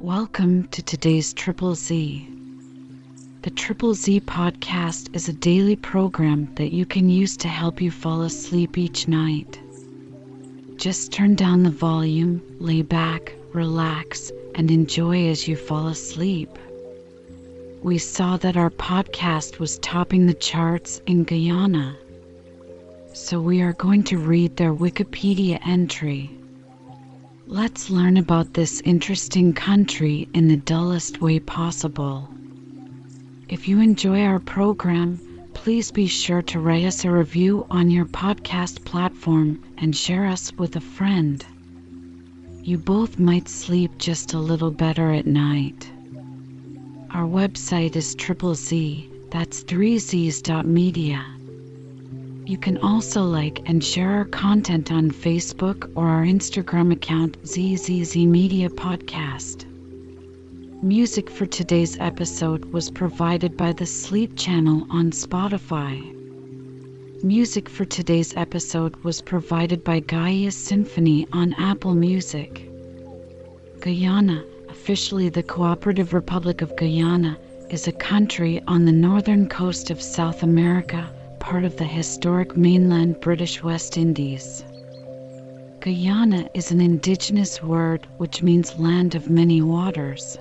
Welcome to today's Triple Z. The Triple Z podcast is a daily program that you can use to help you fall asleep each night. Just turn down the volume, lay back, relax, and enjoy as you fall asleep. We saw that our podcast was topping the charts in Guyana, so we are going to read their Wikipedia entry. Let's learn about this interesting country in the dullest way possible. If you enjoy our program, please be sure to write us a review on your podcast platform and share us with a friend. You both might sleep just a little better at night. Our website is Triple Z, that's 3zs.media. You can also like and share our content on Facebook or our Instagram account ZZZ Media Podcast. Music for today's episode was provided by the Sleep channel on Spotify. Music for today's episode was provided by Gaia Symphony on Apple Music. Guyana, officially the Cooperative Republic of Guyana, is a country on the northern coast of South America, part of the historic mainland British West Indies. Guyana is an indigenous word which means land of many waters.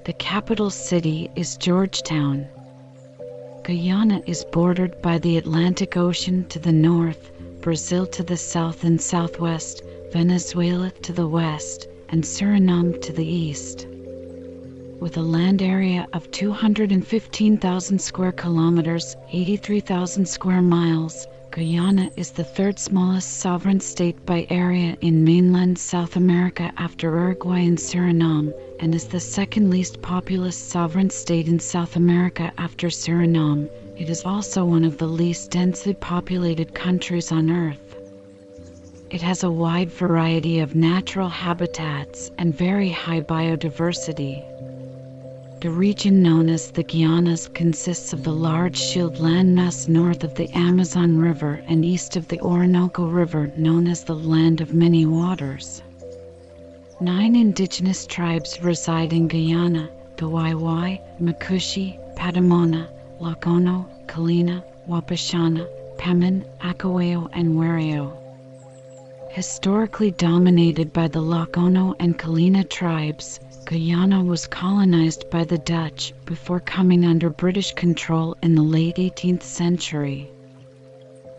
The capital city is Georgetown. Guyana is bordered by the Atlantic Ocean to the north, Brazil to the south and southwest, Venezuela to the west, and Suriname to the east. With a land area of 215,000 square kilometers, 83,000 square miles, Guyana is the third smallest sovereign state by area in mainland South America after Uruguay and Suriname, and is the second least populous sovereign state in South America after Suriname. It is also one of the least densely populated countries on Earth. It has a wide variety of natural habitats and very high biodiversity. The region known as the Guianas consists of the large shield landmass north of the Amazon River and east of the Orinoco River, known as the Land of Many Waters. 9 indigenous tribes reside in Guyana: the Waiwai, Makushi, Patamona, Lakono, Kalina, Wapishana, Pemen, Akaweo, and Wareo. Historically dominated by the Lakono and Kalina tribes, Guyana was colonized by the Dutch before coming under British control in the late 18th century.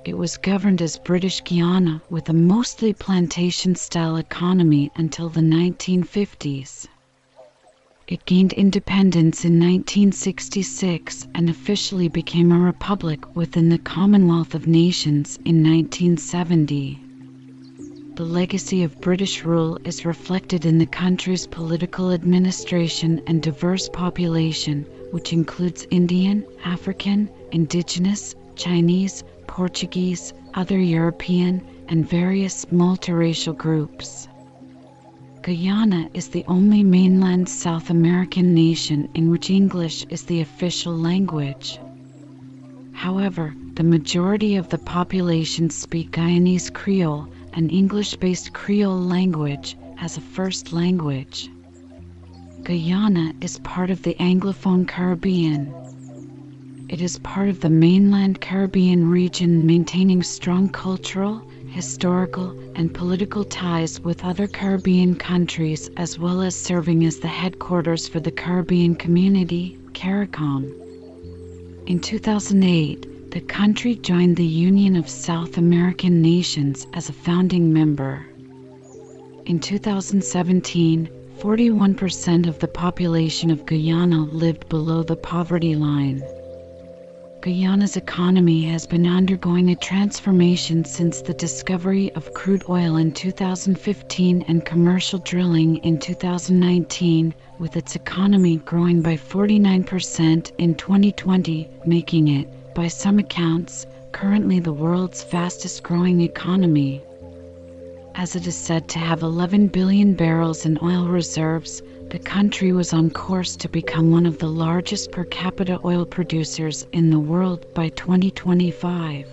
It was governed as British Guiana with a mostly plantation-style economy until the 1950s. It gained independence in 1966 and officially became a republic within the Commonwealth of Nations in 1970. The legacy of British rule is reflected in the country's political administration and diverse population, which includes Indian, African, Indigenous, Chinese, Portuguese, other European, and various multiracial groups. Guyana is the only mainland South American nation in which English is the official language. However, the majority of the population speak Guyanese Creole, an English-based Creole language, as a first language. Guyana is part of the Anglophone Caribbean. It is part of the mainland Caribbean region, maintaining strong cultural, historical, and political ties with other Caribbean countries, as well as serving as the headquarters for the Caribbean Community, CARICOM. In 2008, the country joined the Union of South American Nations as a founding member. In 2017, 41% of the population of Guyana lived below the poverty line. Guyana's economy has been undergoing a transformation since the discovery of crude oil in 2015 and commercial drilling in 2019, with its economy growing by 49% in 2020, making it, by some accounts, currently the world's fastest growing economy. As it is said to have 11 billion barrels in oil reserves, the country was on course to become one of the largest per capita oil producers in the world by 2025.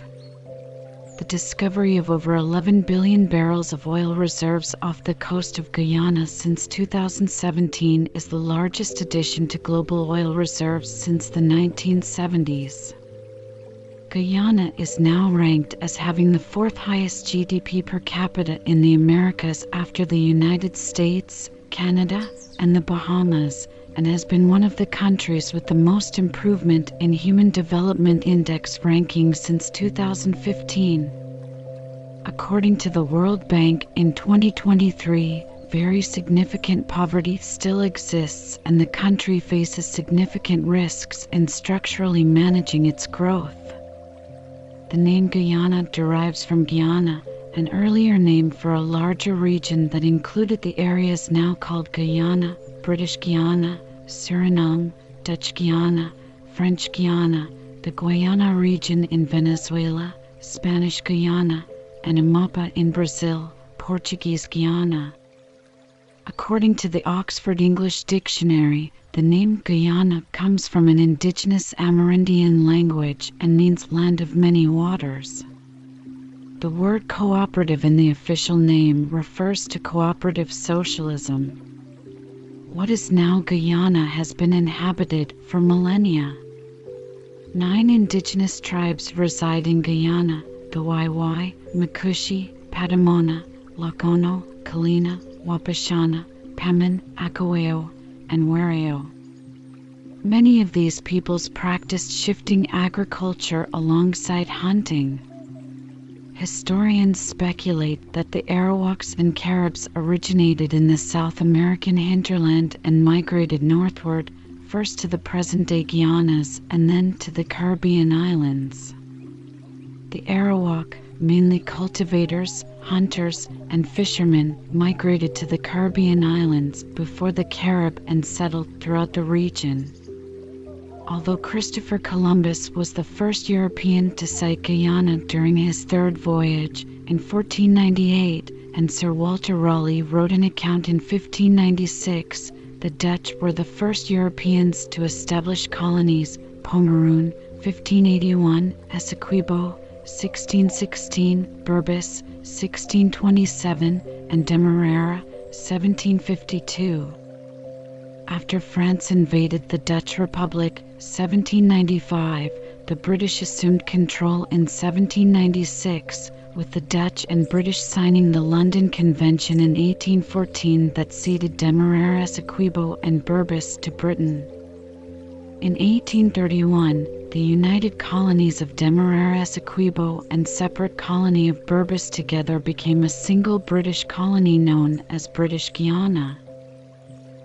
The discovery of over 11 billion barrels of oil reserves off the coast of Guyana since 2017 is the largest addition to global oil reserves since the 1970s. Guyana is now ranked as having the fourth highest GDP per capita in the Americas after the United States, Canada, and the Bahamas, and has been one of the countries with the most improvement in Human Development Index ranking since 2015. According to the World Bank, in 2023, very significant poverty still exists and the country faces significant risks in structurally managing its growth. The name Guyana derives from Guyana, an earlier name for a larger region that included the areas now called Guyana, British Guiana, Suriname, Dutch Guiana, French Guiana, the Guiana region in Venezuela, Spanish Guyana, and Amapa in Brazil, Portuguese Guiana. According to the Oxford English Dictionary, the name Guyana comes from an indigenous Amerindian language and means land of many waters. The word cooperative in the official name refers to cooperative socialism. What is now Guyana has been inhabited for millennia. 9 indigenous tribes reside in Guyana: the Waiwai, Makushi, Patamona, Lakono, Kalina, Wapashana, Paman, Akaweo, and Wareo. Many of these peoples practiced shifting agriculture alongside hunting. Historians speculate that the Arawaks and Caribs originated in the South American hinterland and migrated northward, first to the present-day Guianas and then to the Caribbean islands. The Arawak, mainly cultivators, hunters, and fishermen, migrated to the Caribbean islands before the Carib and settled throughout the region. Although Christopher Columbus was the first European to sight Guyana during his third voyage in 1498, and Sir Walter Raleigh wrote an account in 1596, the Dutch were the first Europeans to establish colonies: Pomeroon, 1581, Essequibo, 1616, Berbice, 1627, and Demerara, 1752. After France invaded the Dutch Republic, 1795, the British assumed control in 1796, with the Dutch and British signing the London Convention in 1814 that ceded Demerara, Essequibo, and Berbice to Britain. In 1831, the united colonies of Demerara, Essequibo, and separate colony of Berbice together became a single British colony known as British Guiana.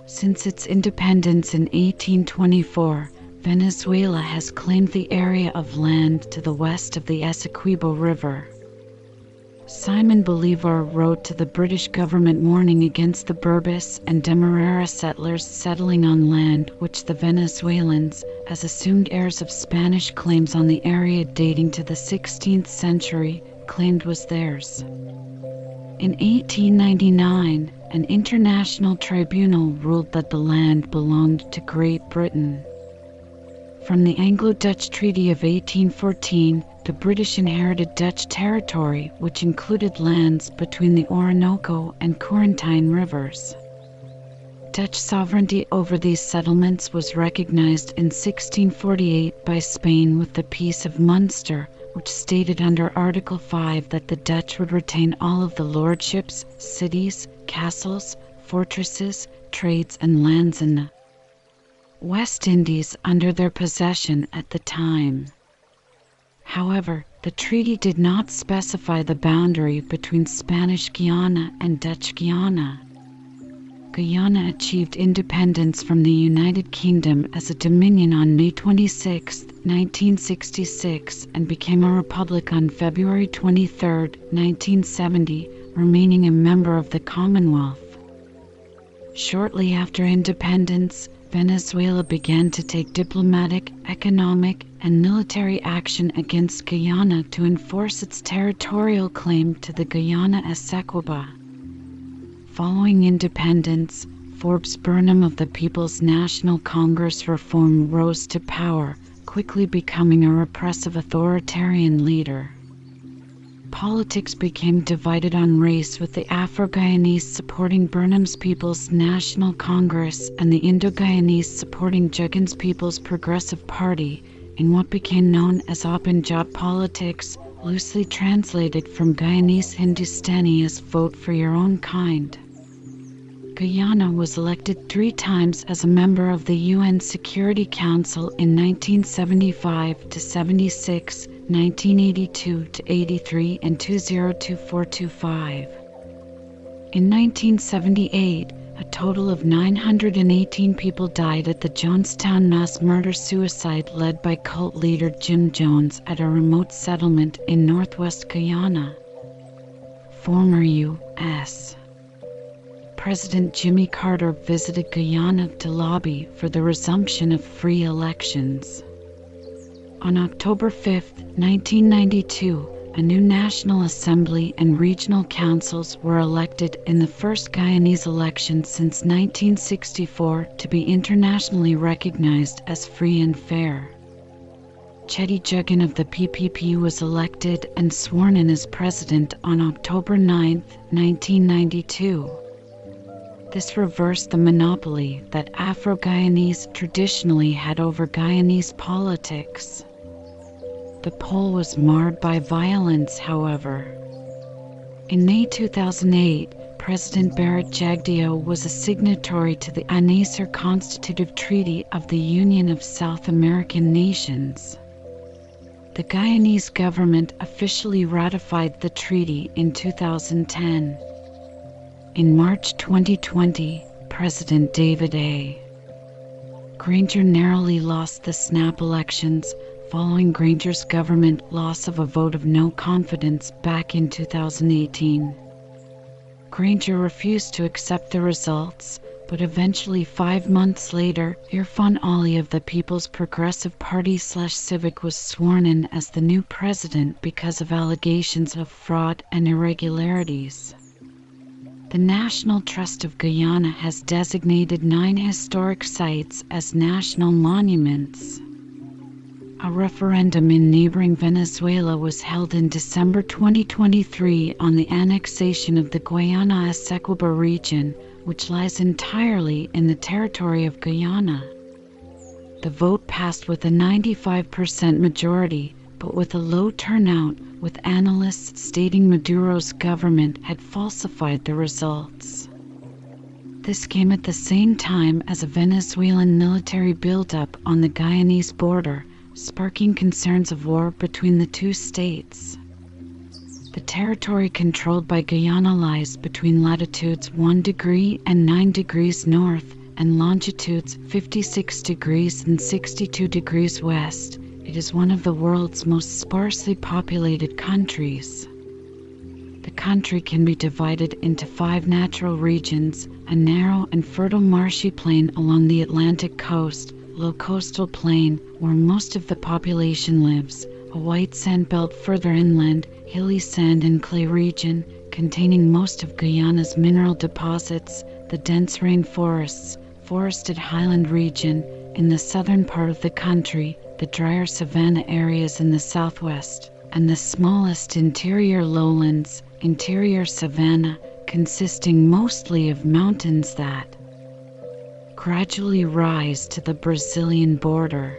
Since its independence in 1824, Venezuela has claimed the area of land to the west of the Essequibo River. Simon Bolivar wrote to the British government warning against the Berbice and Demerara settlers settling on land which the Venezuelans, as assumed heirs of Spanish claims on the area dating to the 16th century, claimed was theirs. In 1899, an international tribunal ruled that the land belonged to Great Britain. From the Anglo-Dutch Treaty of 1814, the British inherited Dutch territory, which included lands between the Orinoco and Corentyne rivers. Dutch sovereignty over these settlements was recognized in 1648 by Spain with the Peace of Munster, which stated under Article 5 that the Dutch would retain all of the lordships, cities, castles, fortresses, trades, and lands in the West Indies under their possession at the time. However, the treaty did not specify the boundary between Spanish Guiana and Dutch Guiana. Guyana achieved independence from the United Kingdom as a dominion on May 26, 1966, and became a republic on February 23, 1970, remaining a member of the Commonwealth. Shortly after independence, Venezuela began to take diplomatic, economic, and military action against Guyana to enforce its territorial claim to the Guyana Essequibo. Following independence, Forbes Burnham of the People's National Congress Reform rose to power, quickly becoming a repressive authoritarian leader. politics became divided on race, with the Afro-Guyanese supporting Burnham's People's National Congress and the Indo-Guyanese supporting Juggins People's Progressive Party, in what became known as Punjab politics, loosely translated from Guyanese Hindustani as vote for your own kind. Guyana was elected 3 times as a member of the UN Security Council in 1975-76, 1982-83, and 2024-25. In 1978, a total of 918 people died at the Jonestown mass murder-suicide led by cult leader Jim Jones at a remote settlement in northwest Guyana. Former U.S. President Jimmy Carter visited Guyana to lobby for the resumption of free elections. On October 5, 1992, a new National Assembly and regional councils were elected in the first Guyanese election since 1964 to be internationally recognized as free and fair. Chetty Juggin of the PPP was elected and sworn in as president on October 9, 1992. This reversed the monopoly that Afro-Guyanese traditionally had over Guyanese politics. The poll was marred by violence, however. In May 2008, President Barrett Jagdeo was a signatory to the Annecer Constitutive Treaty of the Union of South American Nations. The Guyanese government officially ratified the treaty in 2010. In March 2020, President David A. Granger narrowly lost the snap elections following Granger's government loss of a vote of no confidence back in 2018. Granger refused to accept the results, but eventually 5 months later, Irfan Ali of the People's Progressive Party/Civic was sworn in as the new president because of allegations of fraud and irregularities. The National Trust of Guyana has designated 9 historic sites as national monuments. A referendum in neighboring Venezuela was held in December 2023 on the annexation of the Guyana Essequibo region, which lies entirely in the territory of Guyana. The vote passed with a 95% majority, but with a low turnout, with analysts stating Maduro's government had falsified the results. This came at the same time as a Venezuelan military buildup on the Guyanese border, sparking concerns of war between the two states. The territory controlled by Guyana lies between latitudes 1 degree and 9 degrees north and longitudes 56 degrees and 62 degrees west. It is one of the world's most sparsely populated countries. The country can be divided into 5 natural regions: a narrow and fertile marshy plain along the Atlantic coast, low coastal plain where most of the population lives, a white sand belt further inland, hilly sand and clay region containing most of Guyana's mineral deposits, the dense rainforests, forested highland region in the southern part of the country, the drier savanna areas in the southwest, and the smallest interior lowlands, interior savanna, consisting mostly of mountains that gradually rise to the Brazilian border.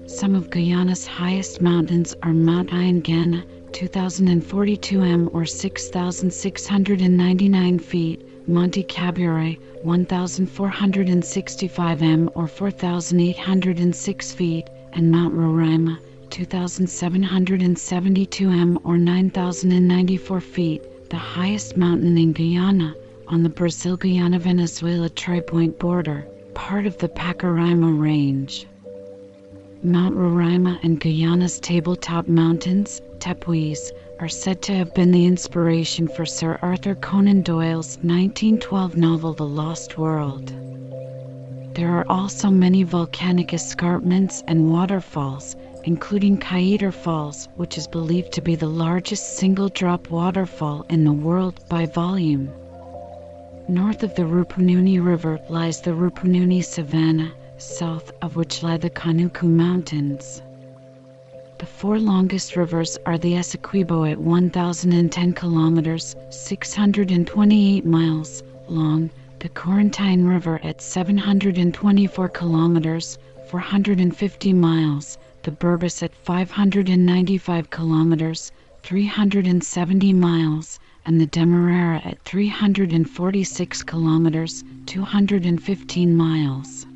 Some of Guyana's highest mountains are Mount Iangana, 2,042 m or 6,699 feet, Monte Cabure, 1,465 m or 4,806 feet, and Mount Roraima, 2,772 m or 9,094 feet, the highest mountain in Guyana, on the Brazil-Guyana-Venezuela tri-point border, part of the Pacaraima Range. Mount Roraima and Guyana's tabletop mountains, tepuis, are said to have been the inspiration for Sir Arthur Conan Doyle's 1912 novel The Lost World. There are also many volcanic escarpments and waterfalls, including Kaieter Falls, which is believed to be the largest single-drop waterfall in the world by volume. North of the Rupununi River lies the Rupununi Savannah, south of which lie the Kanuku Mountains. The four longest rivers are the Essequibo at 1,010 kilometers, 628 miles long, the Corentyne River at 724 kilometers, 450 miles, the Berbice at 595 kilometers, 370 miles, and the Demerara at 346 kilometers, 215 miles.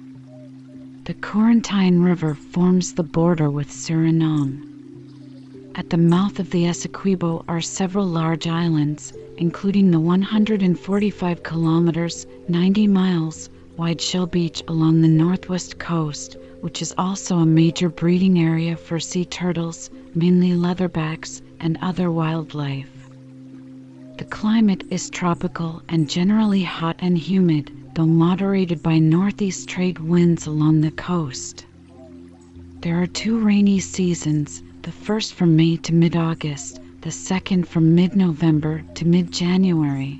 The Corentyne River forms the border with Suriname. At the mouth of the Essequibo are several large islands, including the 145 kilometers, 90 miles, wide Shell Beach along the northwest coast, which is also a major breeding area for sea turtles, mainly leatherbacks, and other wildlife. The climate is tropical and generally hot and humid, though moderated by northeast trade winds along the coast. There are two rainy seasons, the first from May to mid-August, the second from mid-November to mid-January.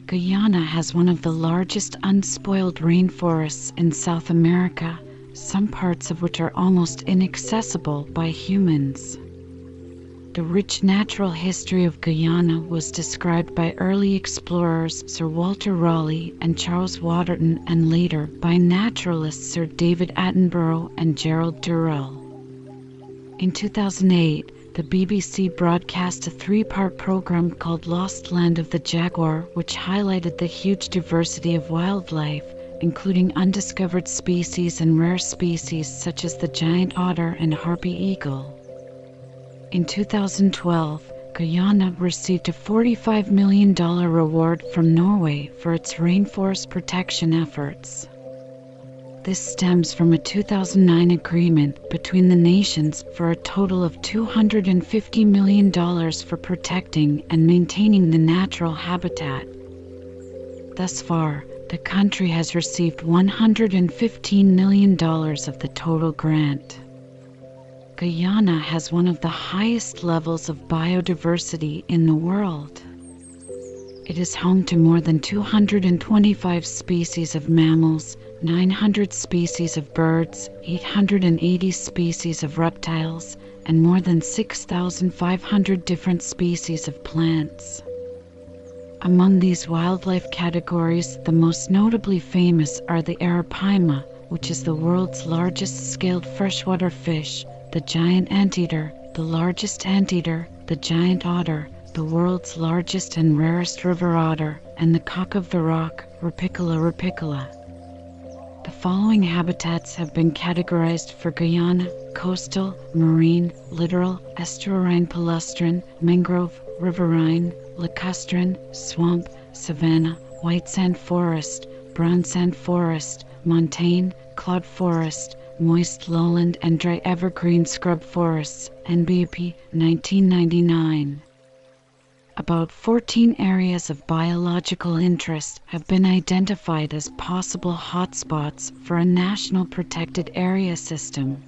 Guyana has one of the largest unspoiled rainforests in South America, some parts of which are almost inaccessible by humans. The rich natural history of Guyana was described by early explorers Sir Walter Raleigh and Charles Waterton, and later by naturalists Sir David Attenborough and Gerald Durrell. In 2008, the BBC broadcast a three-part program called Lost Land of the Jaguar, which highlighted the huge diversity of wildlife, including undiscovered species and rare species such as the giant otter and harpy eagle. In 2012, Guyana received a $45 million reward from Norway for its rainforest protection efforts. This stems from a 2009 agreement between the nations for a total of $250 million for protecting and maintaining the natural habitat. Thus far, the country has received $115 million of the total grant. Guyana has one of the highest levels of biodiversity in the world. It is home to more than 225 species of mammals, 900 species of birds, 880 species of reptiles, and more than 6,500 different species of plants. Among these wildlife categories, the most notably famous are the arapaima, which is the world's largest scaled freshwater fish, the giant anteater, the largest anteater, the giant otter, the world's largest and rarest river otter, and the cock of the rock, Rupicola rupicola. The following habitats have been categorized for Guyana: coastal, marine, littoral, estuarine palustrine, mangrove, riverine, lacustrine, swamp, savanna, white sand forest, brown sand forest, montane, cloud forest, moist lowland and dry evergreen scrub forests, NBP, 1999. About 14 areas of biological interest have been identified as possible hotspots for a national protected area system.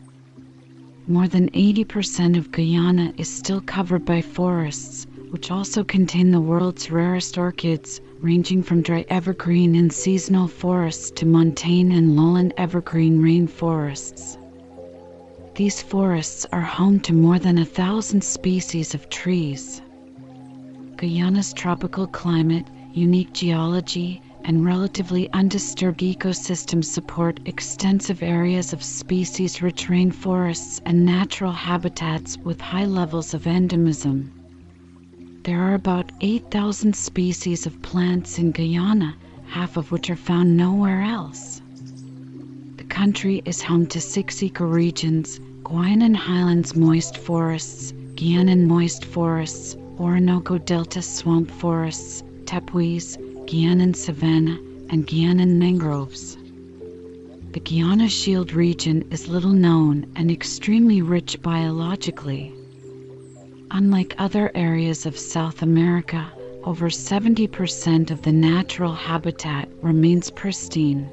More than 80% of Guyana is still covered by forests, which also contain the world's rarest orchids, ranging from dry evergreen and seasonal forests to montane and lowland evergreen rainforests. These forests are home to more than 1,000 species of trees. Guyana's tropical climate, unique geology, and relatively undisturbed ecosystems support extensive areas of species-rich rainforests and natural habitats with high levels of endemism. There are about 8,000 species of plants in Guyana, half of which are found nowhere else. The country is home to 6 ecoregions: Guyanan Highlands moist forests, Guianan moist forests, Orinoco Delta swamp forests, tepuis, Guianan savanna, and Guianan mangroves. The Guiana Shield region is little known and extremely rich biologically. Unlike other areas of South America, over 70% of the natural habitat remains pristine.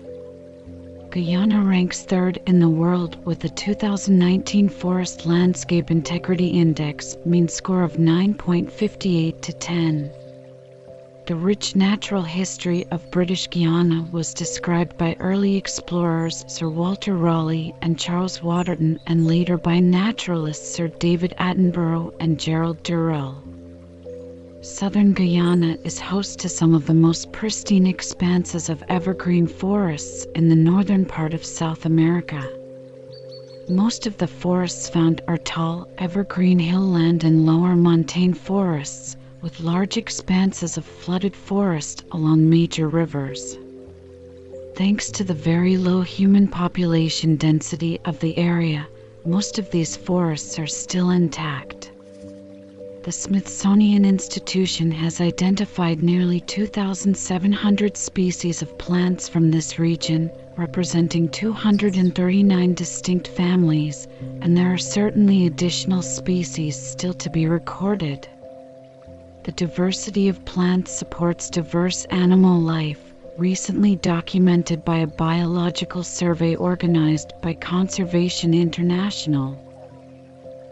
Guyana ranks third in the world with a 2019 Forest Landscape Integrity Index mean score of 9.58 to 10. The rich natural history of British Guyana was described by early explorers Sir Walter Raleigh and Charles Waterton, and later by naturalists Sir David Attenborough and Gerald Durrell. Southern Guyana is host to some of the most pristine expanses of evergreen forests in the northern part of South America. Most of the forests found are tall, evergreen hillland and lower montane forests, with large expanses of flooded forest along major rivers. Thanks to the very low human population density of the area, most of these forests are still intact. The Smithsonian Institution has identified nearly 2,700 species of plants from this region, representing 239 distinct families, and there are certainly additional species still to be recorded. The diversity of plants supports diverse animal life, recently documented by a biological survey organized by Conservation International.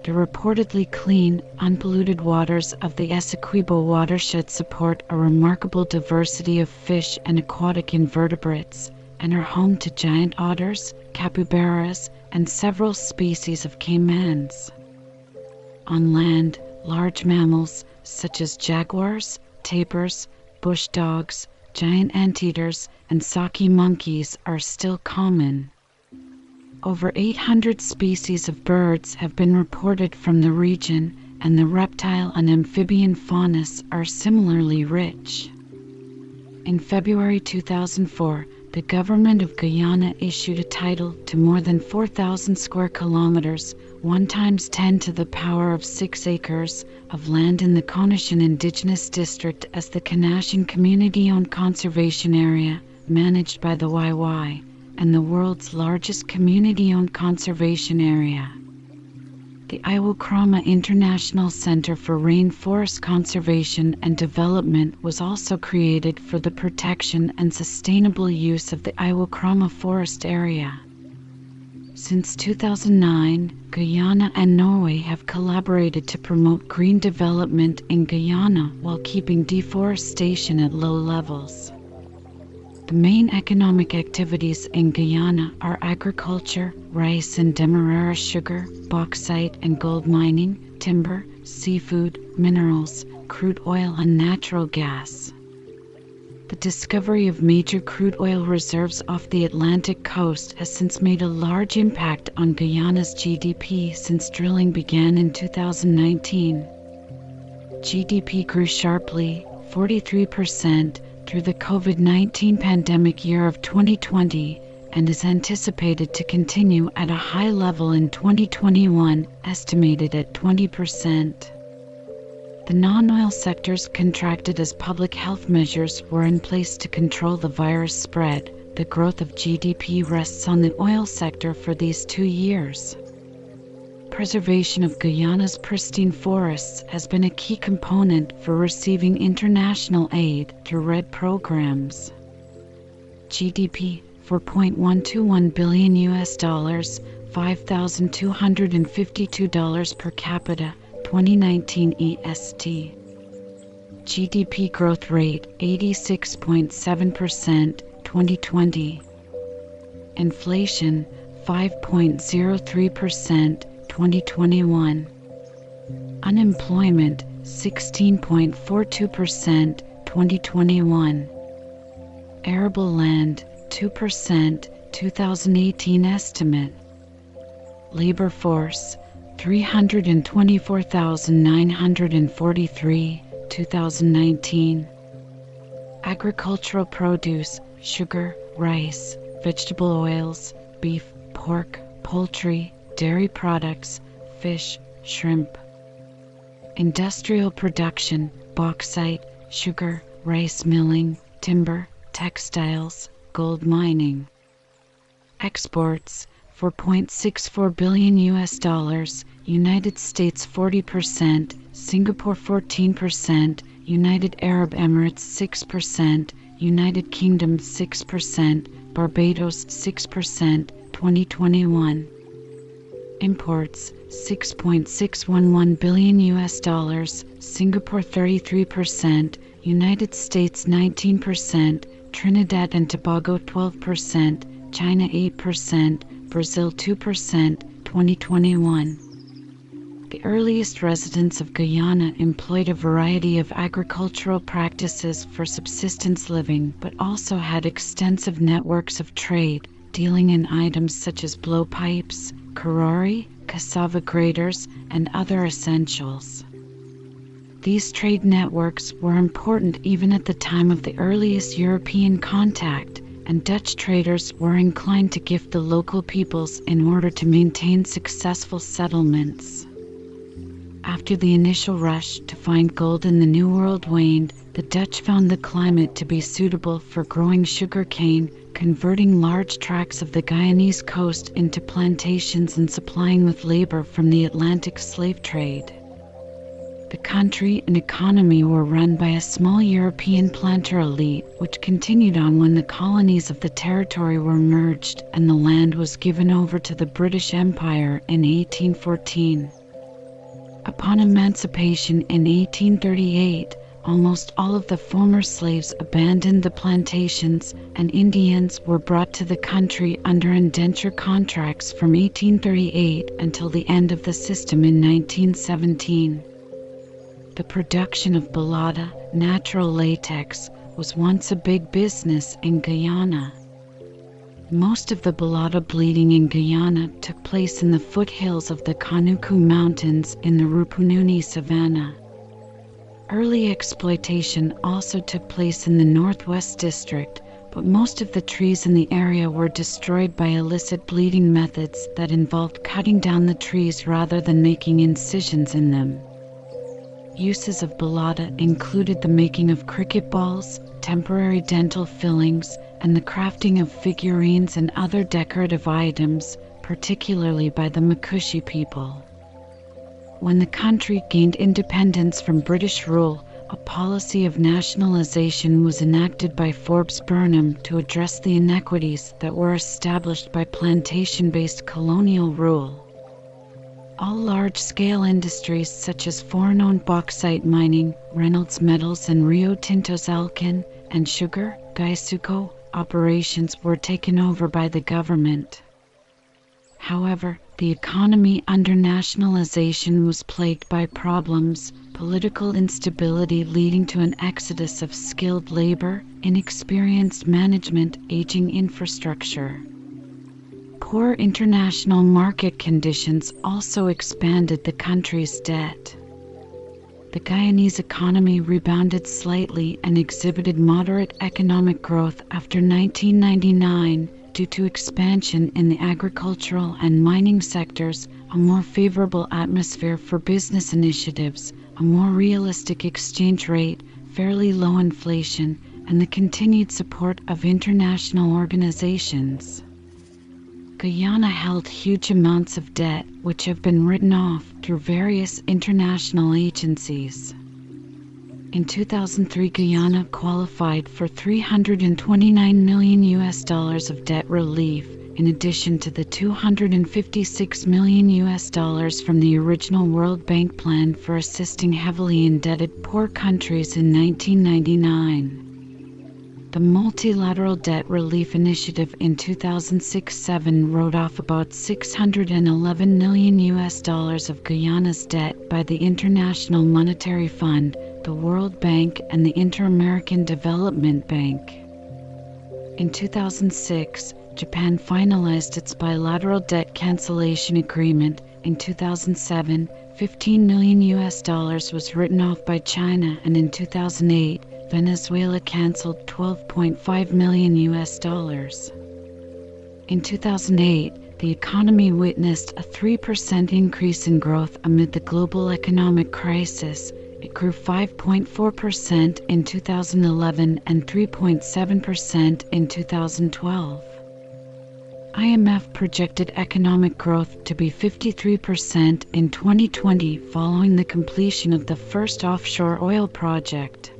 The reportedly clean, unpolluted waters of the Essequibo watershed support a remarkable diversity of fish and aquatic invertebrates, and are home to giant otters, capybaras, and several species of caimans. On land, large mammals, such as jaguars, tapirs, bush dogs, giant anteaters, and Saki monkeys are still common. Over 800 species of birds have been reported from the region, and the reptile and amphibian faunas are similarly rich. In February 2004, the government of Guyana issued a title to more than 4,000 square kilometers, 1 times 10 to the power of 6 acres, of land in the Conashin Indigenous District as the Conashin Community-Owned Conservation Area, managed by the YY, and the world's largest community-owned conservation area. The Iwokrama International Center for Rainforest Conservation and Development was also created for the protection and sustainable use of the Iwokrama Forest Area. Since 2009, Guyana and Norway have collaborated to promote green development in Guyana while keeping deforestation at low levels. The main economic activities in Guyana are agriculture, rice and demerara sugar, bauxite and gold mining, timber, seafood, minerals, crude oil and natural gas. The discovery of major crude oil reserves off the Atlantic coast has since made a large impact on Guyana's GDP since drilling began in 2019. GDP grew sharply, 43%, through the COVID-19 pandemic year of 2020, and is anticipated to continue at a high level in 2021, estimated at 20%. The non-oil sectors contracted as public health measures were in place to control the virus spread. The growth of GDP rests on the oil sector for these 2 years. Preservation of Guyana's pristine forests has been a key component for receiving international aid through REDD programs. GDP $4.121 billion, $5,252 per capita, 2019 EST. GDP growth rate 86.7%, 2020. Inflation 5.03%, 2021. Unemployment 16.42%, 2021. Arable land 2%, 2018 estimate. Labor force 324,943, 2019. Agricultural produce, sugar, rice, vegetable oils, beef, pork, poultry, dairy products, fish, shrimp. Industrial production, bauxite, sugar, rice milling, timber, textiles, gold mining. Exports $4.64 billion, United States 40%, Singapore 14%, United Arab Emirates 6%, United Kingdom 6%, Barbados 6%, 2021. Imports $6.611 billion, Singapore 33%, United States 19%, Trinidad and Tobago 12%, China 8%, Brazil 2%, 2021. The earliest residents of Guyana employed a variety of agricultural practices for subsistence living, but also had extensive networks of trade, dealing in items such as blowpipes, karori, cassava graters, and other essentials. These trade networks were important even at the time of the earliest European contact, and Dutch traders were inclined to gift the local peoples in order to maintain successful settlements. After the initial rush to find gold in the New World waned, the Dutch found the climate to be suitable for growing sugarcane, converting large tracts of the Guyanese coast into plantations and supplying with labor from the Atlantic slave trade. The country and economy were run by a small European planter elite, which continued on when the colonies of the territory were merged and the land was given over to the British Empire in 1814. Upon emancipation in 1838, almost all of the former slaves abandoned the plantations, and Indians were brought to the country under indenture contracts from 1838 until the end of the system in 1917. The production of balata, natural latex, was once a big business in Guyana. Most of the balata bleeding in Guyana took place in the foothills of the Kanuku Mountains in the Rupununi Savannah. Early exploitation also took place in the Northwest District, but most of the trees in the area were destroyed by illicit bleeding methods that involved cutting down the trees rather than making incisions in them. Uses of balata included the making of cricket balls, temporary dental fillings, and the crafting of figurines and other decorative items, particularly by the Makushi people. When the country gained independence from British rule, a policy of nationalization was enacted by Forbes Burnham to address the inequities that were established by plantation-based colonial rule. All large-scale industries such as foreign-owned bauxite mining, Reynolds Metals and Rio Tinto's Alcan, and sugar, Gaisuko, operations were taken over by the government. However, the economy under nationalization was plagued by problems, political instability leading to an exodus of skilled labor, inexperienced management, aging infrastructure. Poor international market conditions also expanded the country's debt. The Guyanese economy rebounded slightly and exhibited moderate economic growth after 1999 due to expansion in the agricultural and mining sectors, a more favorable atmosphere for business initiatives, a more realistic exchange rate, fairly low inflation, and the continued support of international organizations. Guyana held huge amounts of debt, which have been written off through various international agencies. In 2003, Guyana qualified for $329 million of debt relief, in addition to the $256 million from the original World Bank plan for assisting heavily indebted poor countries in 1999. The Multilateral Debt Relief Initiative in 2006-07 wrote off about $611 million of Guyana's debt by the International Monetary Fund, the World Bank, and the Inter-American Development Bank. In 2006, Japan finalized its bilateral debt cancellation agreement. In 2007, $15 million was written off by China, and in 2008, Venezuela canceled $12.5 million. In 2008, the economy witnessed a 3% increase in growth amid the global economic crisis. It grew 5.4% in 2011 and 3.7% in 2012. IMF projected economic growth to be 53% in 2020 following the completion of the first offshore oil project.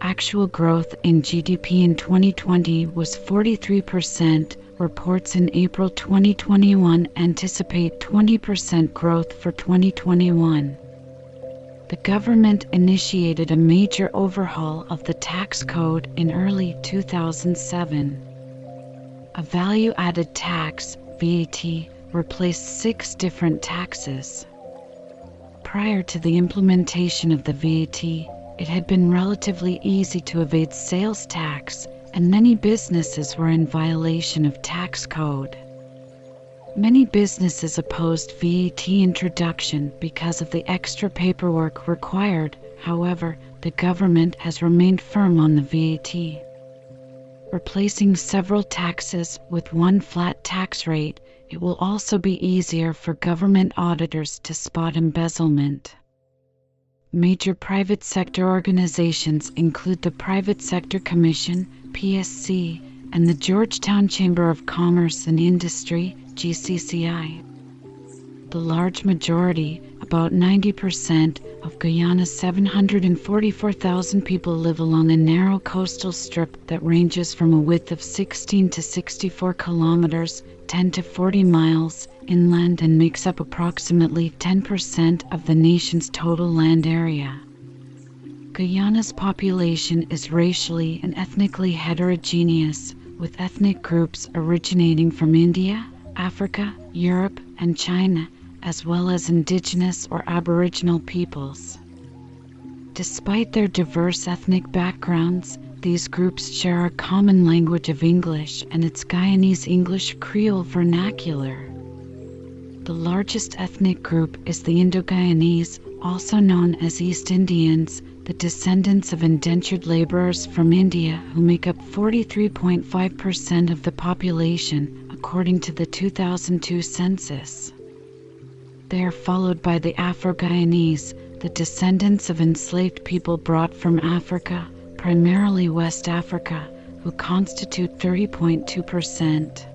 Actual growth in GDP in 2020 was 43%. Reports in April 2021 anticipate 20% growth for 2021. The government initiated a major overhaul of the tax code in early 2007. A value-added tax, VAT, replaced 6 different taxes. Prior to the implementation of the VAT, it had been relatively easy to evade sales tax, and many businesses were in violation of tax code. Many businesses opposed VAT introduction because of the extra paperwork required. However, the government has remained firm on the VAT. Replacing several taxes with one flat tax rate, it will also be easier for government auditors to spot embezzlement. Major private sector organizations include the Private Sector Commission, PSC, and the Georgetown Chamber of Commerce and Industry, GCCI. The large majority, about 90%, of Guyana's 744,000 people live along a narrow coastal strip that ranges from a width of 16 to 64 kilometers, 10 to 40 miles, inland and makes up approximately 10% of the nation's total land area. Guyana's population is racially and ethnically heterogeneous, with ethnic groups originating from India, Africa, Europe, and China, as well as indigenous or aboriginal peoples. Despite their diverse ethnic backgrounds, these groups share a common language of English and its Guyanese English Creole vernacular. The largest ethnic group is the Indo-Guyanese, also known as East Indians, the descendants of indentured laborers from India who make up 43.5% of the population, according to the 2002 census. They are followed by the Afro-Guyanese, the descendants of enslaved people brought from Africa, primarily West Africa, who constitute 30.2%.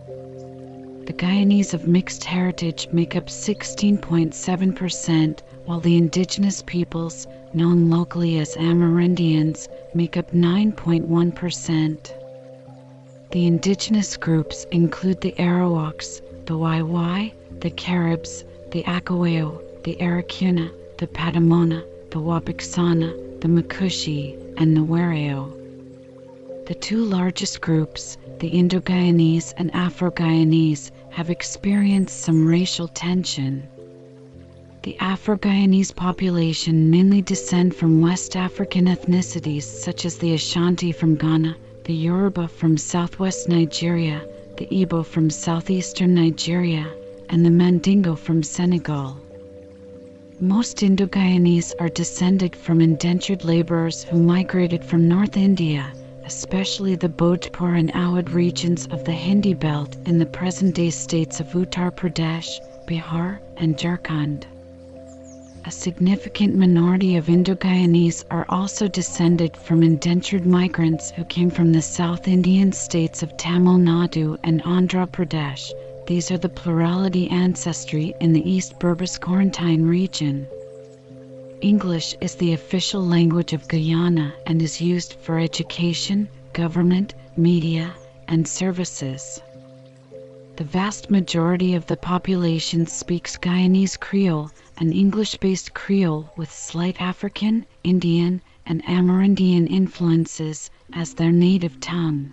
The Guyanese of mixed heritage make up 16.7%, while the indigenous peoples, known locally as Amerindians, make up 9.1%. The indigenous groups include the Arawaks, the Wai-Wai, the Caribs, the Akaweo, the Arikuna, the Patamona, the Wapiksana, the Makushi, and the Wareo. The two largest groups, the Indo-Guyanese and Afro-Guyanese, have experienced some racial tension. The Afro-Guyanese population mainly descend from West African ethnicities such as the Ashanti from Ghana, the Yoruba from southwest Nigeria, the Igbo from southeastern Nigeria, and the Mandingo from Senegal. Most Indo-Guyanese are descended from indentured laborers who migrated from North India, especially the Bhojpur and Awadh regions of the Hindi belt in the present-day states of Uttar Pradesh, Bihar, and Jharkhand. A significant minority of Indo-Guyanese are also descended from indentured migrants who came from the South Indian states of Tamil Nadu and Andhra Pradesh. These are the plurality ancestry in the East Berbice-Corentyne region. English is the official language of Guyana and is used for education, government, media, and services. The vast majority of the population speaks Guyanese Creole, an English-based Creole with slight African, Indian, and Amerindian influences as their native tongue.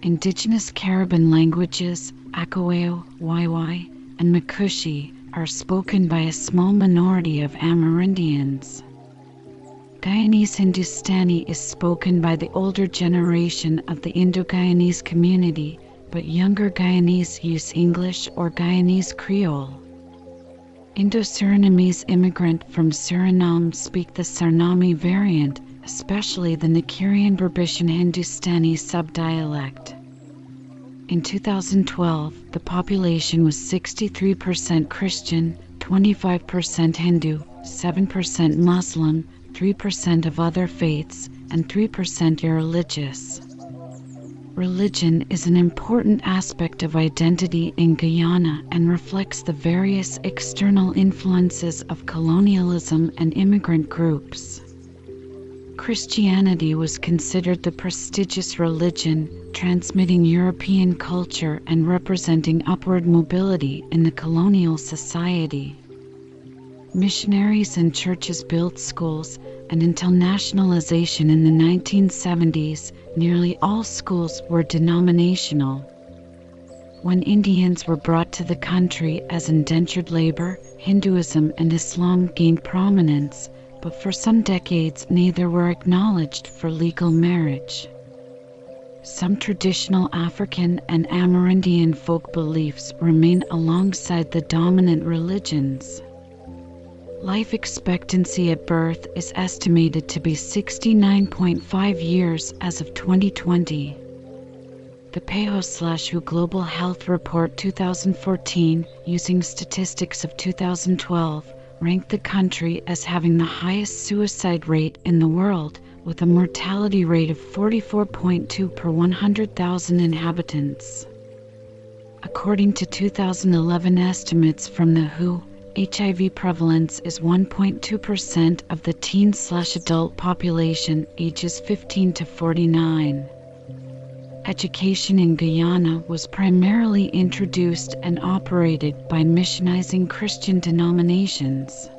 Indigenous Caribbean languages, Akaweo, Wai-Wai, and Makushi, are spoken by a small minority of Amerindians. Guyanese Hindustani is spoken by the older generation of the Indo-Guyanese community, but younger Guyanese use English or Guyanese Creole. Indo-Surinamese immigrant from Suriname speak the Suriname variant, especially the Nakirian Berbishan Hindustani subdialect. In 2012, the population was 63% Christian, 25% Hindu, 7% Muslim, 3% of other faiths, and 3% irreligious. Religion is an important aspect of identity in Guyana and reflects the various external influences of colonialism and immigrant groups. Christianity was considered the prestigious religion, transmitting European culture and representing upward mobility in the colonial society. Missionaries and churches built schools, and until nationalization in the 1970s, nearly all schools were denominational. When Indians were brought to the country as indentured labor, Hinduism and Islam gained prominence, but for some decades neither were acknowledged for legal marriage. Some traditional African and Amerindian folk beliefs remain alongside the dominant religions. Life expectancy at birth is estimated to be 69.5 years as of 2020. The WHO Global Health Report 2014, using statistics of 2012, ranked the country as having the highest suicide rate in the world, with a mortality rate of 44.2 per 100,000 inhabitants. According to 2011 estimates from the WHO, HIV prevalence is 1.2% of the teen/adult population ages 15 to 49. Education in Guyana was primarily introduced and operated by missionizing Christian denominations.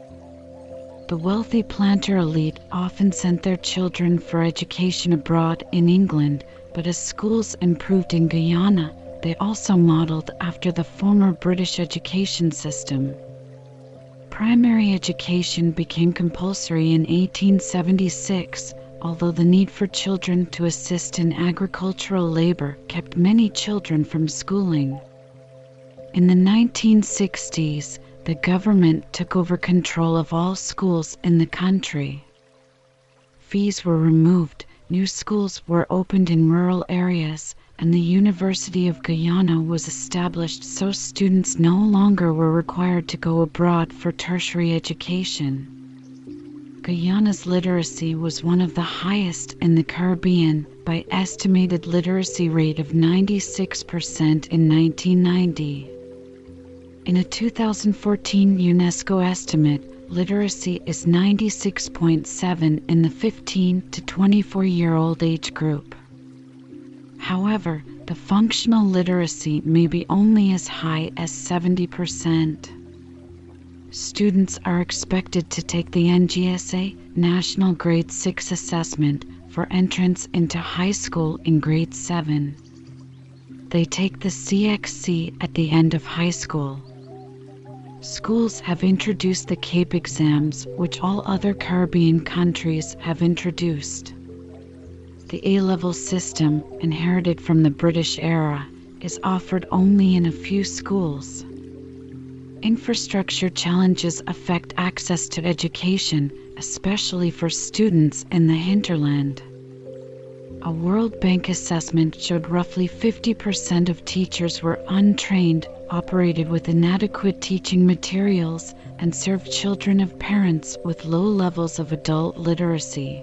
The wealthy planter elite often sent their children for education abroad in England, but as schools improved in Guyana, they also modeled after the former British education system. Primary education became compulsory in 1876, although the need for children to assist in agricultural labor kept many children from schooling. In the 1960s, the government took over control of all schools in the country. Fees were removed, new schools were opened in rural areas, and the University of Guyana was established so students no longer were required to go abroad for tertiary education. Guyana's literacy was one of the highest in the Caribbean, by estimated literacy rate of 96% in 1990. In a 2014 UNESCO estimate, literacy is 96.7 in the 15 to 24-year-old age group. However, the functional literacy may be only as high as 70%. Students are expected to take the NGSA National Grade 6 Assessment for entrance into high school in Grade 7. They take the CXC at the end of high school. Schools have introduced the CAPE exams, which all other Caribbean countries have introduced. The A-level system, inherited from the British era, is offered only in a few schools. Infrastructure challenges affect access to education, especially for students in the hinterland. A World Bank assessment showed roughly 50% of teachers were untrained, operated with inadequate teaching materials, and served children of parents with low levels of adult literacy.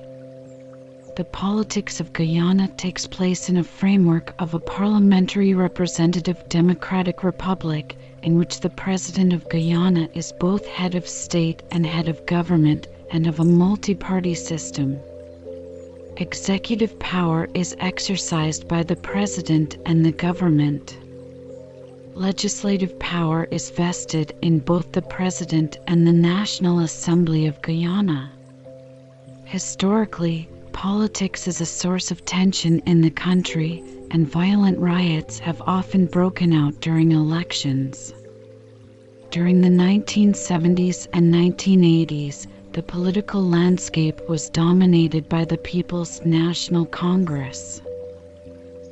The politics of Guyana takes place in a framework of a parliamentary representative democratic republic, in which the President of Guyana is both head of state and head of government, and of a multi-party system. Executive power is exercised by the President and the government. Legislative power is vested in both the President and the National Assembly of Guyana. Historically, politics is a source of tension in the country, and violent riots have often broken out during elections. During the 1970s and 1980s, the political landscape was dominated by the People's National Congress.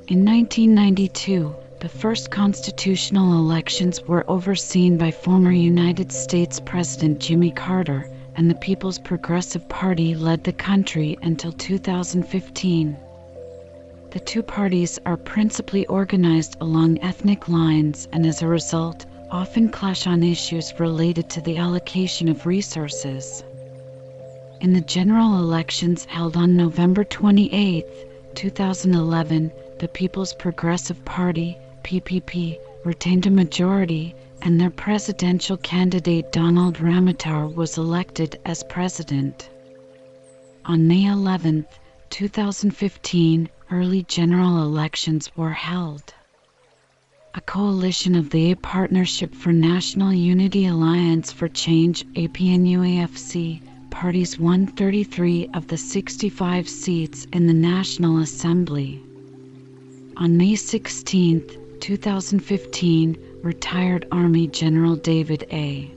In 1992, the first constitutional elections were overseen by former United States President Jimmy Carter, and the People's Progressive Party led the country until 2015. The two parties are principally organized along ethnic lines and, as a result, often clash on issues related to the allocation of resources. In the general elections held on November 28, 2011, the People's Progressive Party, PPP, retained a majority, and their presidential candidate Donald Ramotar was elected as president. On May 11, 2015, early general elections were held. a coalition of the Partnership for National Unity Alliance for Change APNUAFC parties won 33 of the 65 seats in the National Assembly. On May 16, 2015, retired Army General David A.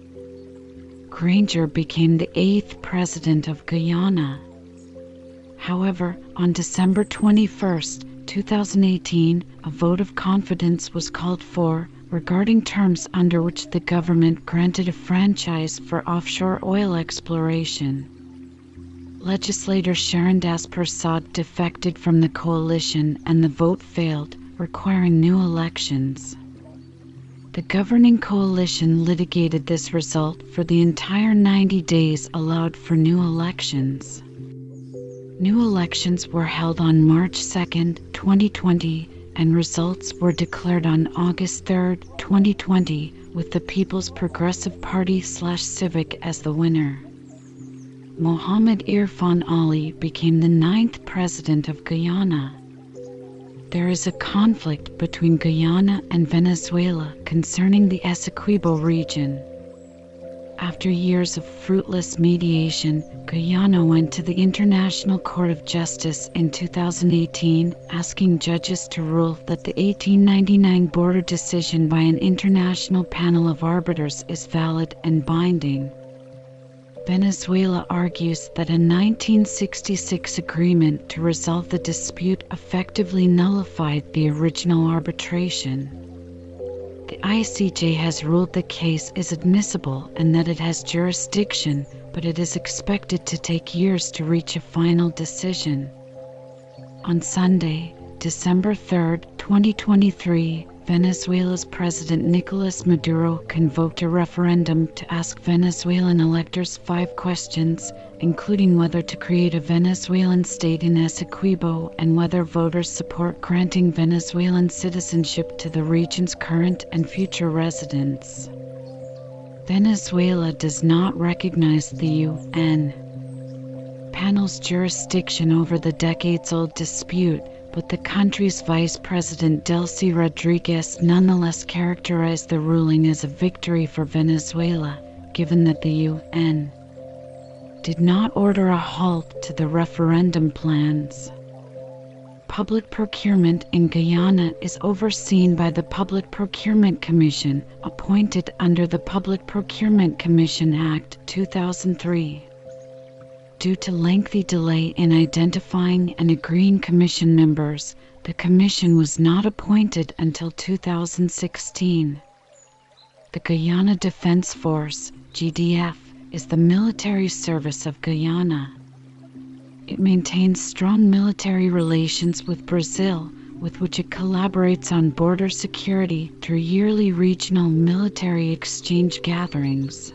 Granger became the 8th President of Guyana. However, on December 21, 2018, a vote of confidence was called for regarding terms under which the government granted a franchise for offshore oil exploration. Legislator Sharon Das Prasad defected from the coalition and the vote failed, requiring new elections. The governing coalition litigated this result for the entire 90 days allowed for new elections. New elections were held on March 2, 2020, and results were declared on August 3, 2020, with the People's Progressive Party/Civic as the winner. Mohamed Irfan Ali became the 9th President of Guyana. There is a conflict between Guyana and Venezuela concerning the Essequibo region. After years of fruitless mediation, Guyana went to the International Court of Justice in 2018, asking judges to rule that the 1899 border decision by an international panel of arbiters is valid and binding. Venezuela argues that a 1966 agreement to resolve the dispute effectively nullified the original arbitration. The ICJ has ruled the case is admissible and that it has jurisdiction, but it is expected to take years to reach a final decision. On Sunday, December 3, 2023, Venezuela's President Nicolas Maduro convoked a referendum to ask Venezuelan electors 5 questions, including whether to create a Venezuelan state in Essequibo and whether voters support granting Venezuelan citizenship to the region's current and future residents. Venezuela does not recognize the UN panel's jurisdiction over the decades-old dispute, but the country's Vice President Delcy Rodriguez nonetheless characterized the ruling as a victory for Venezuela, given that the UN did not order a halt to the referendum plans. Public procurement in Guyana is overseen by the Public Procurement Commission, appointed under the Public Procurement Commission Act 2003. Due to lengthy delay in identifying and agreeing commission members, the commission was not appointed until 2016. The Guyana Defense Force, GDF, is the military service of Guyana. It maintains strong military relations with Brazil, with which it collaborates on border security through yearly regional military exchange gatherings.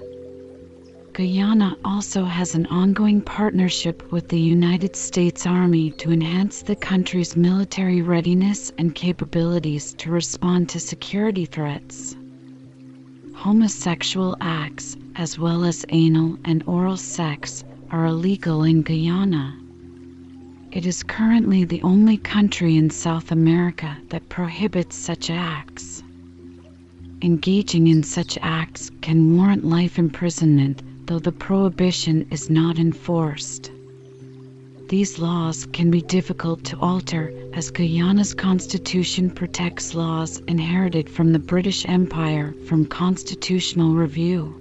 Guyana also has an ongoing partnership with the United States Army to enhance the country's military readiness and capabilities to respond to security threats. Homosexual acts, as well as anal and oral sex, are illegal in Guyana. It is currently the only country in South America that prohibits such acts. Engaging in such acts can warrant life imprisonment, though the prohibition is not enforced. These laws can be difficult to alter, as Guyana's constitution protects laws inherited from the British Empire from constitutional review.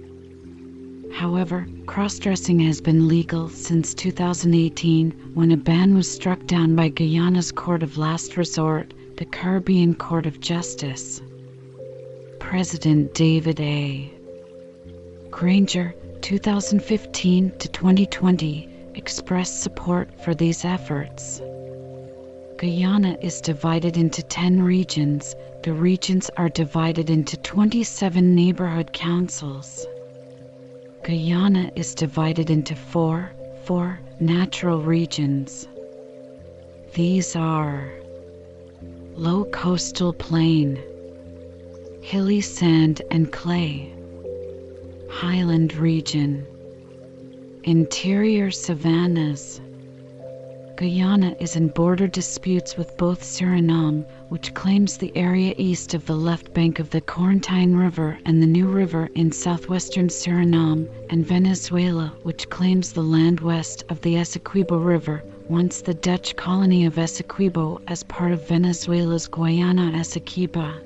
However, cross-dressing has been legal since 2018, when a ban was struck down by Guyana's Court of Last Resort, the Caribbean Court of Justice. President David A. Granger, 2015 to 2020, expressed support for these efforts. Guyana is divided into 10 regions. The regions are divided into 27 neighborhood councils. Guyana is divided into four natural regions. These are low coastal plain, hilly sand and clay, highland region, interior savannas, Guyana is in border disputes with both Suriname, which claims the area east of the left bank of the Corentyne River and the New River in southwestern Suriname, and Venezuela, which claims the land west of the Essequibo River, once the Dutch colony of Essequibo, as part of Venezuela's Guyana Essequiba.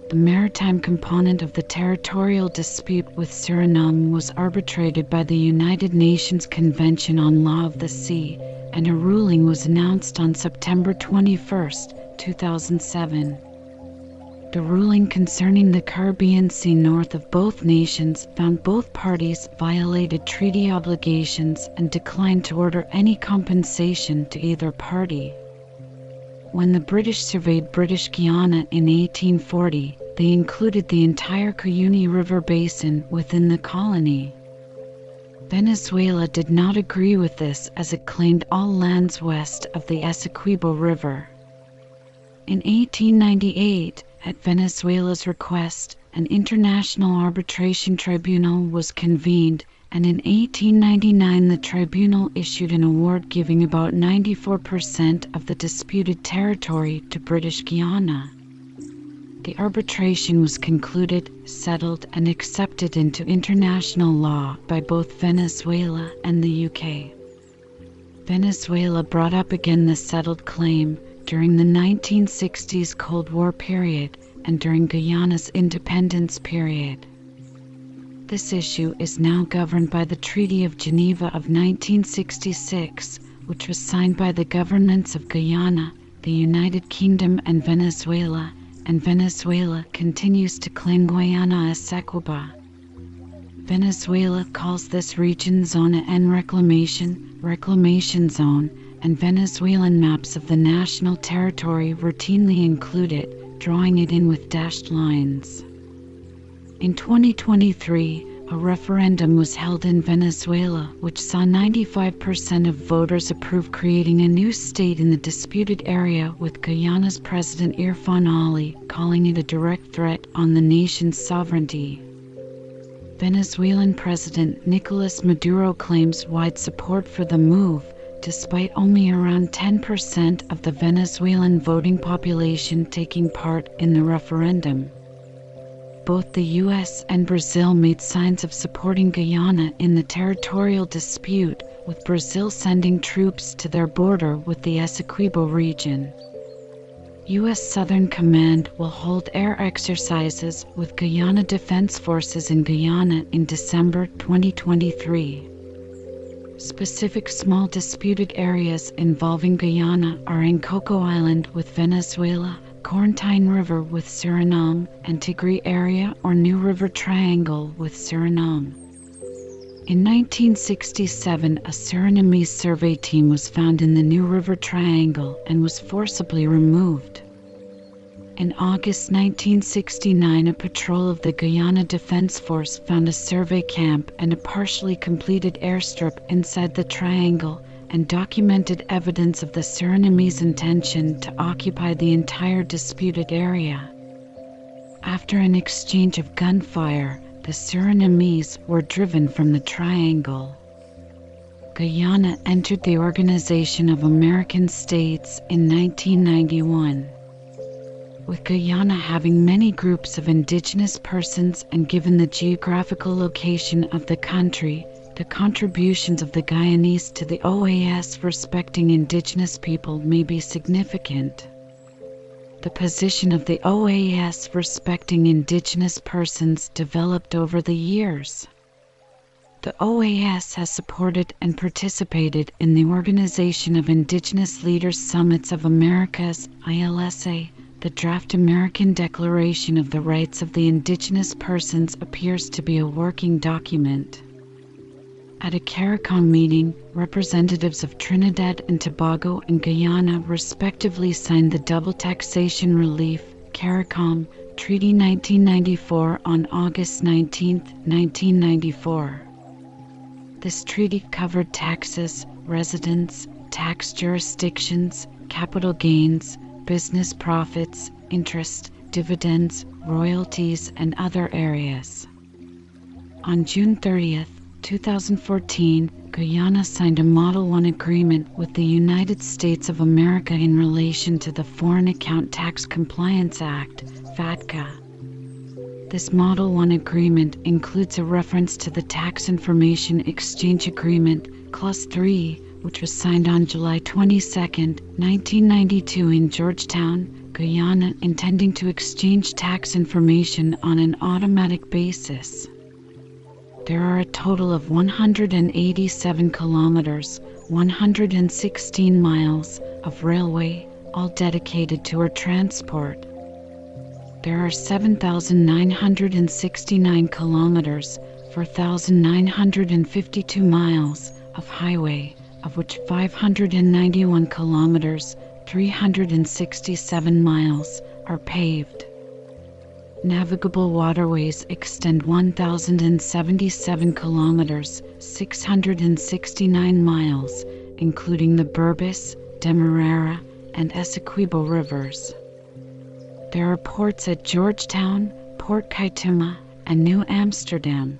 The maritime component of the territorial dispute with Suriname was arbitrated by the United Nations Convention on Law of the Sea, and a ruling was announced on September 21, 2007. The ruling concerning the Caribbean Sea north of both nations found both parties violated treaty obligations and declined to order any compensation to either party. When the British surveyed British Guyana in 1840, they included the entire Cuyuni River basin within the colony. Venezuela did not agree with this, as it claimed all lands west of the Essequibo River. In 1898, at Venezuela's request, an international arbitration tribunal was convened, and in 1899 the tribunal issued an award giving about 94% of the disputed territory to British Guyana. The arbitration was concluded, settled, and accepted into international law by both Venezuela and the UK. Venezuela brought up again the settled claim during the 1960s Cold War period and during Guyana's independence period. This issue is now governed by the Treaty of Geneva of 1966, which was signed by the governments of Guyana, the United Kingdom, and Venezuela continues to claim Guyana Essequiba. Venezuela calls this region Zona en Reclamation Zone, and Venezuelan maps of the national territory routinely include it, drawing it in with dashed lines. In 2023, a referendum was held in Venezuela, which saw 95% of voters approve creating a new state in the disputed area, with Guyana's President Irfan Ali calling it a direct threat on the nation's sovereignty. Venezuelan President Nicolas Maduro claims wide support for the move, despite only around 10% of the Venezuelan voting population taking part in the referendum. Both the US and Brazil made signs of supporting Guyana in the territorial dispute, with Brazil sending troops to their border with the Essequibo region. U.S. Southern Command will hold air exercises with Guyana Defense Forces in Guyana in December 2023. Specific small disputed areas involving Guyana are in Coco Island with Venezuela, Corentyne River with Suriname, and Tigre Area or New River Triangle with Suriname. In 1967, a Surinamese survey team was found in the New River Triangle and was forcibly removed. In August 1969, a patrol of the Guyana Defense Force found a survey camp and a partially completed airstrip inside the triangle, and documented evidence of the Surinamese intention to occupy the entire disputed area. After an exchange of gunfire, the Surinamese were driven from the triangle. Guyana entered the Organization of American States in 1991. With Guyana having many groups of indigenous persons and given the geographical location of the country, the contributions of the Guyanese to the OAS respecting indigenous people may be significant. The position of the OAS respecting indigenous persons developed over the years. The OAS has supported and participated in the Organization of Indigenous Leaders Summits of Americas, ILSA. The draft American Declaration of the Rights of the Indigenous Persons appears to be a working document. At a CARICOM meeting, representatives of Trinidad and Tobago and Guyana respectively signed the Double Taxation Relief CARICOM Treaty 1994 on August 19, 1994. This treaty covered taxes, residence, tax jurisdictions, capital gains, business profits, interest, dividends, royalties, and other areas. On June 30, 2014, Guyana signed a Model 1 agreement with the United States of America in relation to the Foreign Account Tax Compliance Act, FATCA. This Model 1 agreement includes a reference to the Tax Information Exchange Agreement, Clause 3, which was signed on July 22, 1992 in Georgetown, Guyana, intending to exchange tax information on an automatic basis. There are a total of 187 kilometers, 116 miles, of railway, all dedicated to air transport. There are 7,969 kilometers, 4,952 miles, of highway, of which 591 kilometers, 367 miles, are paved. Navigable waterways extend 1,077 kilometers, 669 miles, including the Berbice, Demerara, and Essequibo rivers. There are ports at Georgetown, Port Kaituma, and New Amsterdam.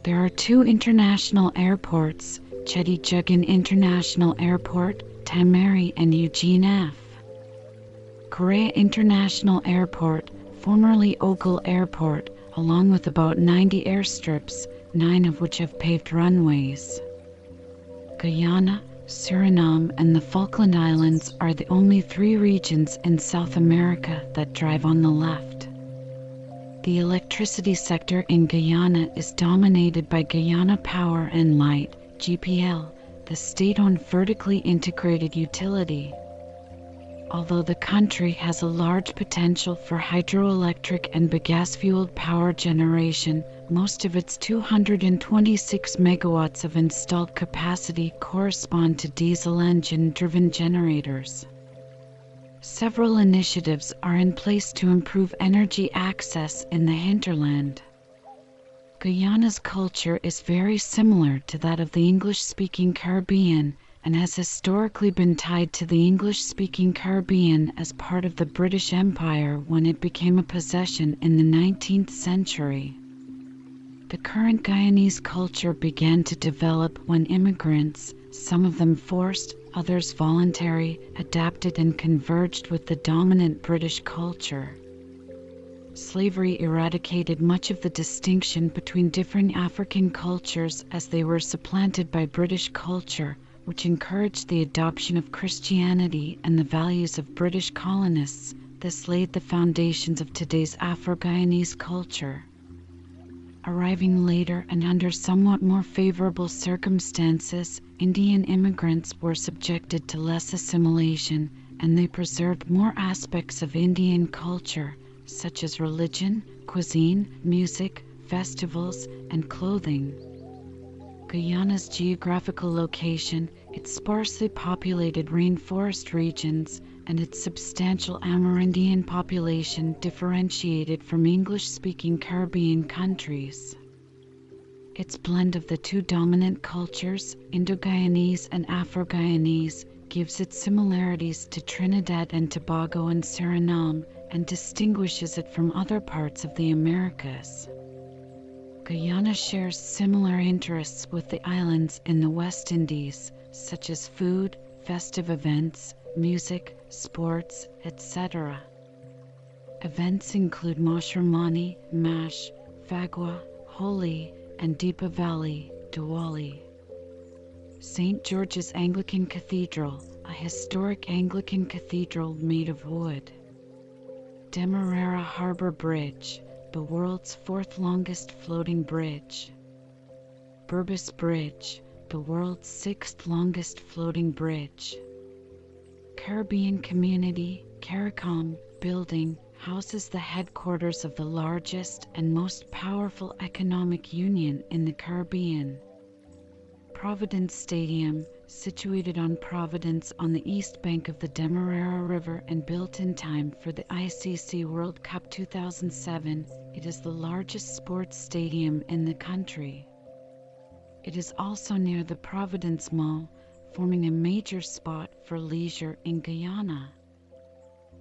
There are 2 international airports, Cheddi-Jugan International Airport, Tamari, and Eugene F. Korea International Airport, formerly Ogle Airport, along with about 90 airstrips, 9 of which have paved runways. Guyana, Suriname, and the Falkland Islands are the only 3 regions in South America that drive on the left. The electricity sector in Guyana is dominated by Guyana Power and Light, GPL, the state-owned vertically integrated utility. Although the country has a large potential for hydroelectric and bagasse-fueled power generation, most of its 226 megawatts of installed capacity correspond to diesel engine-driven generators. Several initiatives are in place to improve energy access in the hinterland. Guyana's culture is very similar to that of the English-speaking Caribbean, and has historically been tied to the English-speaking Caribbean as part of the British Empire when it became a possession in the 19th century. The current Guyanese culture began to develop when immigrants, some of them forced, others voluntary, adapted and converged with the dominant British culture. Slavery eradicated much of the distinction between different African cultures as they were supplanted by British culture, which encouraged the adoption of Christianity and the values of British colonists. This laid the foundations of today's Afro-Guyanese culture. Arriving later and under somewhat more favorable circumstances, Indian immigrants were subjected to less assimilation, and they preserved more aspects of Indian culture, such as religion, cuisine, music, festivals, and clothing. Guyana's geographical location, its sparsely populated rainforest regions, and its substantial Amerindian population differentiated from English-speaking Caribbean countries. Its blend of the 2 dominant cultures, Indo-Guyanese and Afro-Guyanese, gives it similarities to Trinidad and Tobago and Suriname, and distinguishes it from other parts of the Americas. Guyana shares similar interests with the islands in the West Indies, such as food, festive events, music, sports, etc. Events include Moshermani, Mash, Fagua, Holi, and Deepavali, Diwali. St. George's Anglican Cathedral, a historic Anglican cathedral made of wood. Demerara Harbor Bridge, the world's 4th longest floating bridge. Berbice Bridge, the world's 6th longest floating bridge. Caribbean Community, CARICOM, building houses the headquarters of the largest and most powerful economic union in the Caribbean. Providence Stadium, situated on Providence on the east bank of the Demerara River and built in time for the ICC World Cup 2007, it is the largest sports stadium in the country. It is also near the Providence Mall, forming a major spot for leisure in Guyana.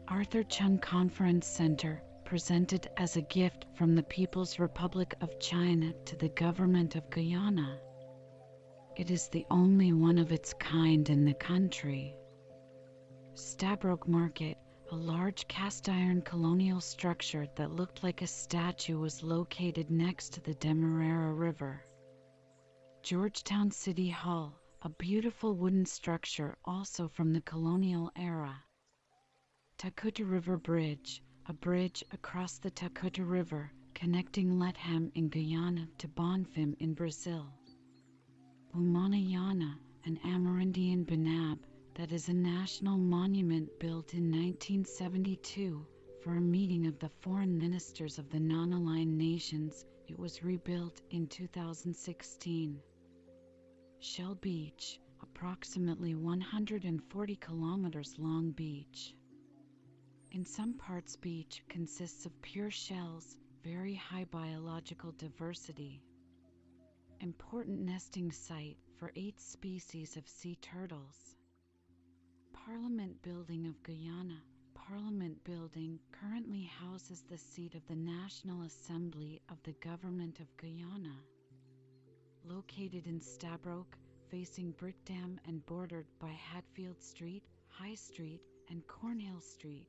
Arthur Chung Conference Center, presented as a gift from the People's Republic of China to the government of Guyana. It is the only one of its kind in the country. Stabroek Market, a large cast-iron colonial structure that looked like a statue, was located next to the Demerara River. Georgetown City Hall, a beautiful wooden structure also from the colonial era. Takuta River Bridge, a bridge across the Takuta River connecting Lethem in Guyana to Bonfim in Brazil. Umanayana, an Amerindian Banab that is a national monument built in 1972 for a meeting of the foreign ministers of the non-aligned nations. It was rebuilt in 2016. Shell Beach, approximately 140 kilometers long beach. In some parts, beach consists of pure shells, very high biological diversity. Important nesting site for 8 species of sea turtles. Parliament Building of Guyana. Parliament Building currently houses the seat of the National Assembly of the Government of Guyana. Located in Stabroek, facing Brickdam and bordered by Hatfield Street, High Street, and Cornhill Street.